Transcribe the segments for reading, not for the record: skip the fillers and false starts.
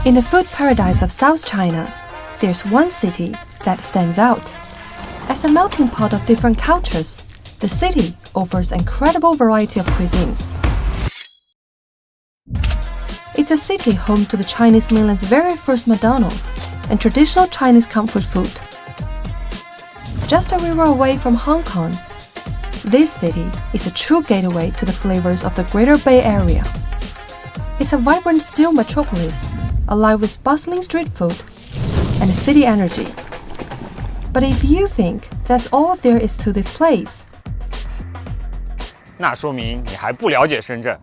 In the food paradise of South China, there's one city that stands out. As a melting pot of different cultures, the city offers an incredible variety of cuisines. It's a city home to the Chinese mainland's very first McDonald's and traditional Chinese comfort food. Just a river away from Hong Kong, this city is a true gateway to the flavors of the Greater Bay Area. It's a vibrant steel metropolis, alive with bustling street food and city energy. But if you think that's all there is to this place, 那说明你还不了解深圳。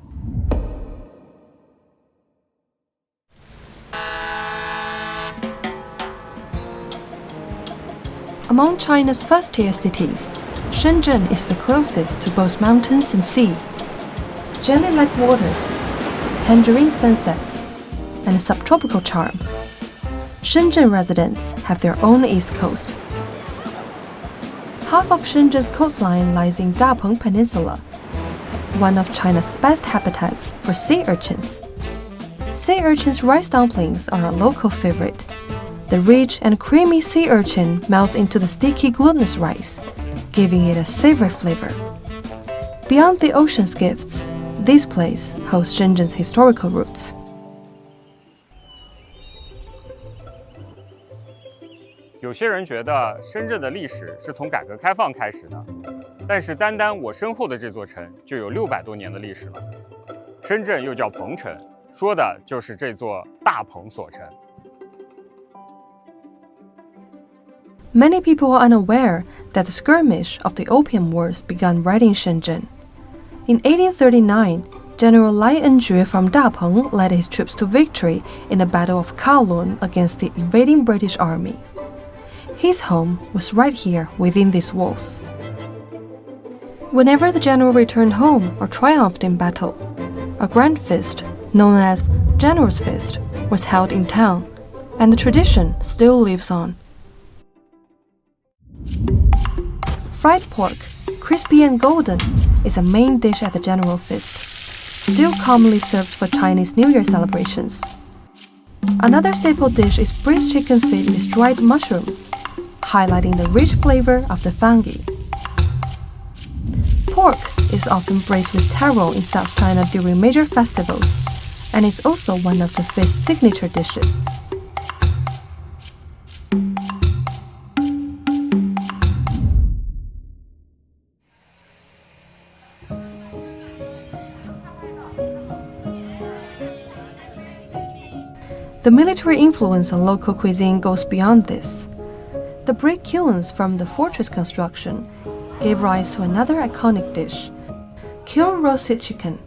Among China's first-tier cities, Shenzhen is the closest to both mountains and sea. Jelly-like waters, tangerine sunsets, and a subtropical charm. Shenzhen residents have their own East Coast. Half of Shenzhen's coastline lies in Dapeng Peninsula, one of China's best habitats for sea urchins. Sea urchin's rice dumplings are a local favorite. The rich and creamy sea urchin melts into the sticky glutinous rice, giving it a savory flavor. Beyond the ocean's gifts, this place holds Shenzhen's historical roots. 有些人觉得深圳的历史是从改革开放开始的，但是单单我身后的这座城就有600多年的历史了。深圳又叫彭城，说的就是这座大彭所城。 Many people are unaware that the skirmish of the Opium Wars began right in Shenzhen. In 1839, General Lai Enjue from Dapeng led his troops to victory in the Battle of Kowloon against the invading British army. His home was right here within these walls. Whenever the general returned home or triumphed in battle, a grand feast, known as General's Feast, was held in town, and the tradition still lives on. Fried pork, crispy and golden, is a main dish at the General Feast, still commonly served for Chinese New Year celebrations. Another staple dish is braised chicken feet with dried mushrooms, highlighting the rich flavor of the fungi. Pork is often braised with taro in South China during major festivals, and it's also one of the feast's signature dishes. The military influence on local cuisine goes beyond this. The brick kilns from the fortress construction gave rise to another iconic dish, kiln-roasted chicken.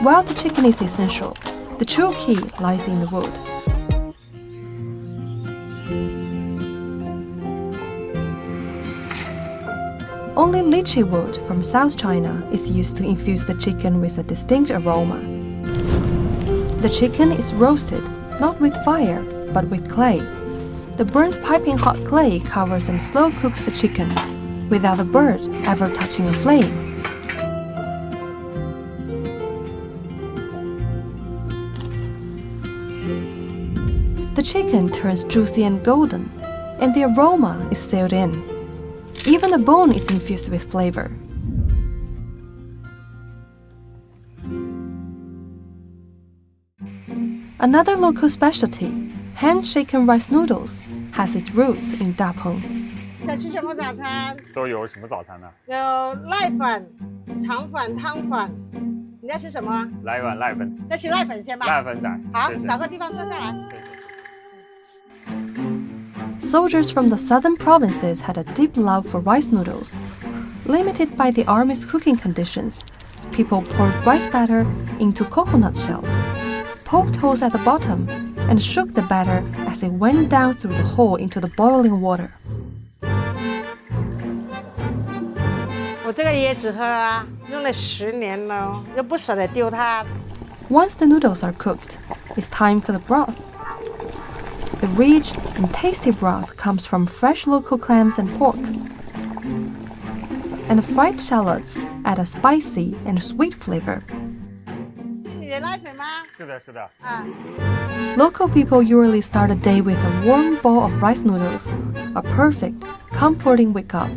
While the chicken is essential, the true key lies in the wood. Only lychee wood from South China is used to infuse the chicken with a distinct aroma. The chicken is roasted, not with fire, but with clay. The burnt piping hot clay covers and slow cooks the chicken, without the bird ever touching a flame. The chicken turns juicy and golden, and the aroma is sealed in. Even the bone is infused with flavor. Another local specialty, hand-shaken rice noodles, has its roots in Dapeng. 在吃什么早餐？都有什么早餐呢？有赖粉、肠粉、汤粉。你在吃什么？来一碗赖粉。要吃赖粉先吧。赖粉仔。好，谢谢。找个地方坐下来。 Soldiers from the southern provinces had a deep love for rice noodles. Limited by the army's cooking conditions, people poured rice batter into coconut shells, poked holes at the bottom, and shook the batter as it went down through the hole into the boiling water. 我这个椰子喝啊，用了10年了，又不舍得丢它。 Once the noodles are cooked, it's time for the broth. The rich and tasty broth comes from fresh local clams and pork. and the fried shallots add a spicy and sweet flavor. 也来水吗？是的，是的。啊， Local people usually start a day with a warm bowl of rice noodles, a perfect, comforting wake-up.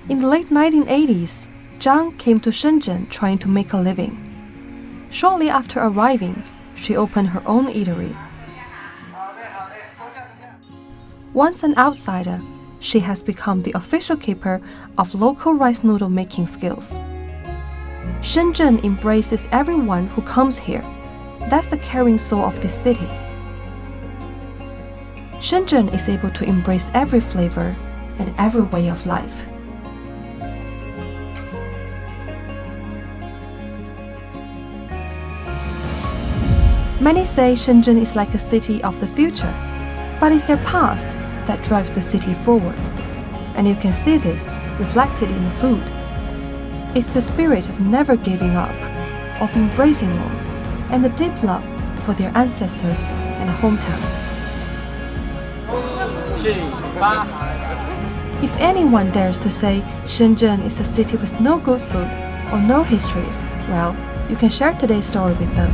In the late 1980s, Zhang came to Shenzhen trying to make a living. Shortly after arriving, she opened her own eatery. Once an outsider, she has become the official keeper of local rice noodle making skills. Shenzhen embraces everyone who comes here. That's the caring soul of this city. Shenzhen is able to embrace every flavor and every way of life. Many say Shenzhen is like a city of the future, but it's their past that drives the city forward. And you can see this reflected in the food. It's the spirit of never giving up, of embracing all, and the deep love for their ancestors and hometown. If anyone dares to say Shenzhen is a city with no good food or no history, well, you can share today's story with them.